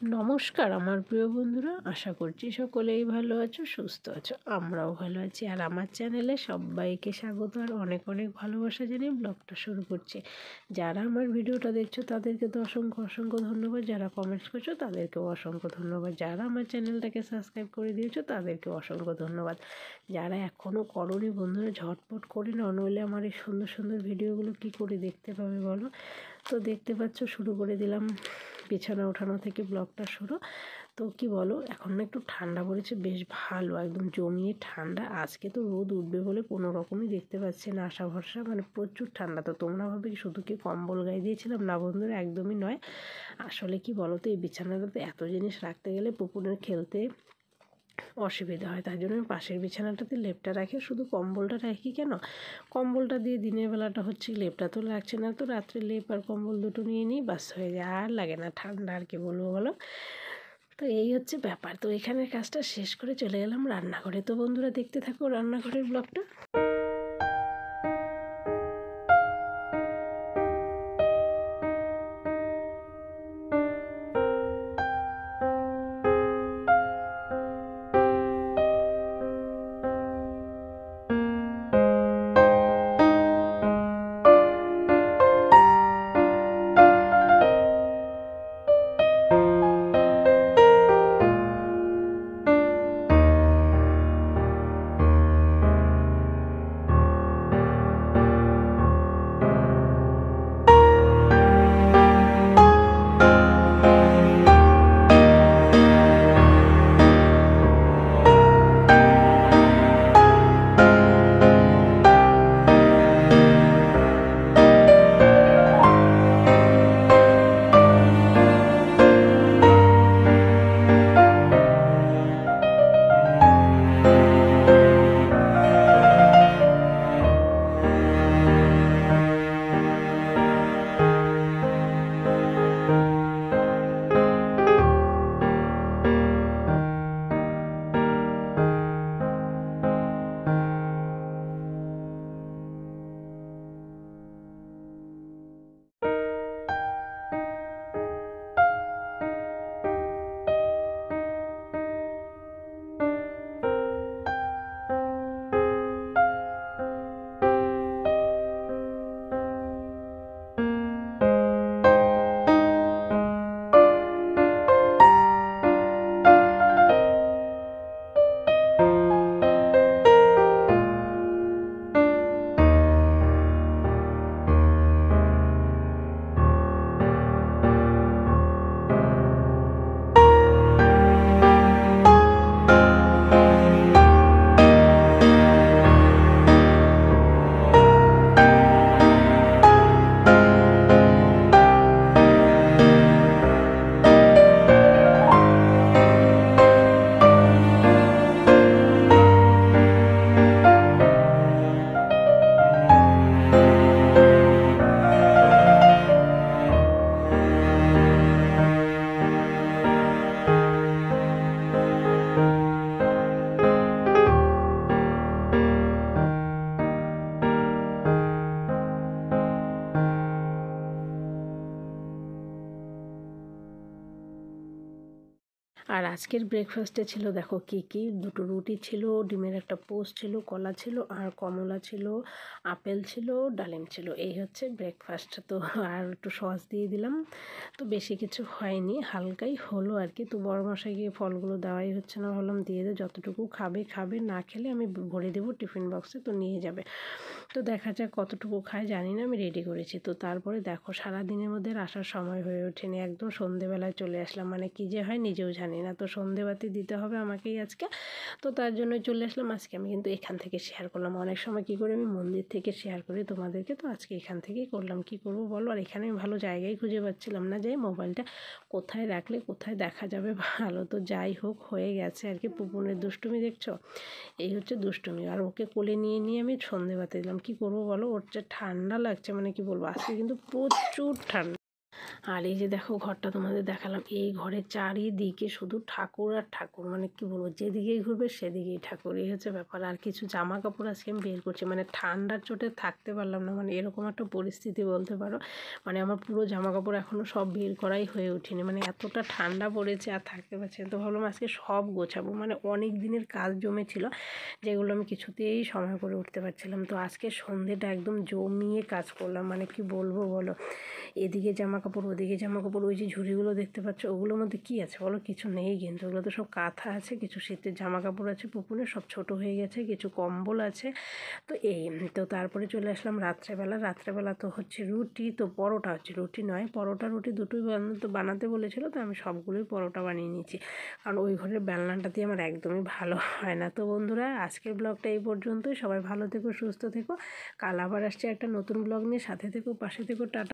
নমস্কার আমার প্রিয় বন্ধুরা, আশা করছি সকলেই ভালো আছো, সুস্থ আছো। আমরাও ভালো আছি। আর আমার চ্যানেলে সবাইকে স্বাগত আর অনেক অনেক ভালোবাসা জানিয়ে ব্লগটা শুরু করছি। যারা আমার ভিডিওটা দেখছো তাদেরকে তো অসংখ্য অসংখ্য ধন্যবাদ, যারা কমেন্টস করছো তাদেরকেও অসংখ্য ধন্যবাদ, যারা আমার চ্যানেলটাকে সাবস্ক্রাইব করে দিয়েছো তাদেরকেও অসংখ্য ধন্যবাদ। যারা এখনও করোনি বন্ধুরা, ঝটপট করে নাও, নইলে আমার এই সুন্দর সুন্দর ভিডিওগুলো কি করে দেখতে পাবে বলো। তো দেখতে পাচ্ছ শুরু করে দিলাম বিছানা ওঠানো থেকে ব্লগটা শুরু। তো কি বলো, এখন না একটু ঠান্ডা পড়েছে, বেশ ভালো, একদম জমিয়ে ঠান্ডা। আজকে তো রোদ উঠবে বলে কোনো রকমই দেখতে পাচ্ছি না আশা ভরসা, মানে প্রচুর ঠান্ডা। তো তোমরা ভাবে কি শুধু কি কম্বল গায়ে দিয়েছিলাম? না বন্ধুরা, একদমই নয়। আসলে কি বলো তো, এই বিছানাটাতে এত জিনিস রাখতে গেলে পুকুরের খেলতে অসুবিধা হয়, তাই জন্য আমি পাশের বিছানাটাতে লেপটা রাখি, শুধু কম্বলটা রাখি। কেন কম্বলটা দিয়ে দিনের বেলাটা হচ্ছে, লেপটা তো লাগছে না, তো রাত্রে লেপ আর কম্বল দুটো নিয়ে নিই, বাস হয়ে যায়, আর লাগে না ঠান্ডা। আর কি বলবো বলো। তো এই হচ্ছে ব্যাপার। তো এখানের কাজটা শেষ করে চলে গেলাম রান্নাঘরে। তো বন্ধুরা দেখতে থাকো রান্নাঘরের ব্লগটা। আর আজকের ব্রেকফাস্টে ছিল দেখো কি কি, দুটো রুটি ছিল, ডিমের একটা পোস্ট ছিল, কলা ছিল, আর কমলা ছিল, আপেল ছিল, ডালিম ছিল। এই হচ্ছে ব্রেকফাস্ট। তো আর একটু সস দিয়ে দিলাম। তো বেশি কিছু হয়নি, হালকাই হলো আর কি। তো বড় মশাই গিয়ে ফলগুলো দেওয়াই হচ্ছে না, ভাবলাম দিয়ে দে, যতটুকু খাবে খাবে, না খেলে আমি ভরে দেবো টিফিন বক্সে, তো নিয়ে যাবে। তো দেখা যাক কতটুকু খায় জানি না, আমি রেডি করেছি। তো তারপরে দেখো সারাদিনের মধ্যে আসার সময় হয়ে ওঠেনি, একদম সন্ধেবেলায় চলে আসলাম, মানে কী যে হয় নিজেও জানি না। তো সন্ধেবাতি দিতে হবে আমাকেই আজকে, তো তার জন্য চলে আসলাম। আজকে আমি কিন্তু এখান থেকে শেয়ার করলাম, অনেক সময় কী করে আমি মন্দির থেকে শেয়ার করি তোমাদেরকে, তো আজকে এখান থেকেই করলাম। কি করব বলো, আর এখানে আমি ভালো জায়গায় খুঁজে পাচ্ছিলাম না, যে মোবাইলটা কোথায় রাখলে কোথায় দেখা যাবে ভালো। তো যাই হোক হয়ে গেছে আর কি। পুপুনের দুষ্টুমি দেখছো, এই হচ্ছে দুষ্টুমি। আর ওকে কোলে নিয়ে নিয়ে আমি সন্ধেবাতি দিলাম। কি করবো বলো, ওর যে ঠান্ডা লাগছে, মানে কি বলবো, আজকে কিন্তু প্রচুর ঠান্ডা। আর এই যে দেখো ঘরটা তোমাদের দেখালাম, এই ঘরের চারিদিকে শুধু ঠাকুর আর ঠাকুর, মানে কি বলবো, যেদিকেই ঘুরবে সেদিকেই ঠাকুর, এই হচ্ছে ব্যাপার। আর কিছু জামা কাপড় আজকে আমি বের করছি, মানে ঠান্ডার চোটে থাকতে পারলাম না, মানে এরকম একটা পরিস্থিতি বলতে পারো। মানে আমার পুরো জামা কাপড় এখনও সব বের করাই হয়ে ওঠেনি, মানে এতটা ঠান্ডা পড়েছে আর থাকতে পারছি না। তো ভাবলাম আজকে সব গোছাবো, মানে অনেক দিনের কাজ জমেছিল যেগুলো আমি কিছুতেই সময় করে উঠতে পারছিলাম। তো আজকে সন্ধেটা একদম জমিয়ে কাজ করলাম, মানে কি বলবো বলো, এদিকে জামা কাপড় ওদিকে জামা কাপড়। ওই যে ঝুড়িগুলো দেখতে পাচ্ছ, ওগুলোর মধ্যে কী আছে বলো, কিছু নেই, কিন্তু ওগুলো তো সব কাঁথা আছে, কিছু শীতের জামা কাপড় আছে পুকুরে, সব ছোট হয়ে গেছে, কিছু কম্বল আছে। তো এই তো তারপরে চলে আসলাম রাত্রেবেলা তো হচ্ছে রুটি, তো পরোটা হচ্ছে, রুটি নয় পরোটা, রুটি দুটোই বানাতে বলেছিল, তো আমি সবগুলোই পরোটা বানিয়ে নিয়েছি, কারণ ওই ঘরের বেলনাটা দিয়ে আমার একদমই ভালো হয় না। তো বন্ধুরা, আজকের ব্লগটা এই পর্যন্তই। সবাই ভালো থেকো, সুস্থ থেকো। কাল আবার আসছে একটা নতুন ব্লগ নিয়ে, সাথে থেকো, পাশে থেকো, টাটা।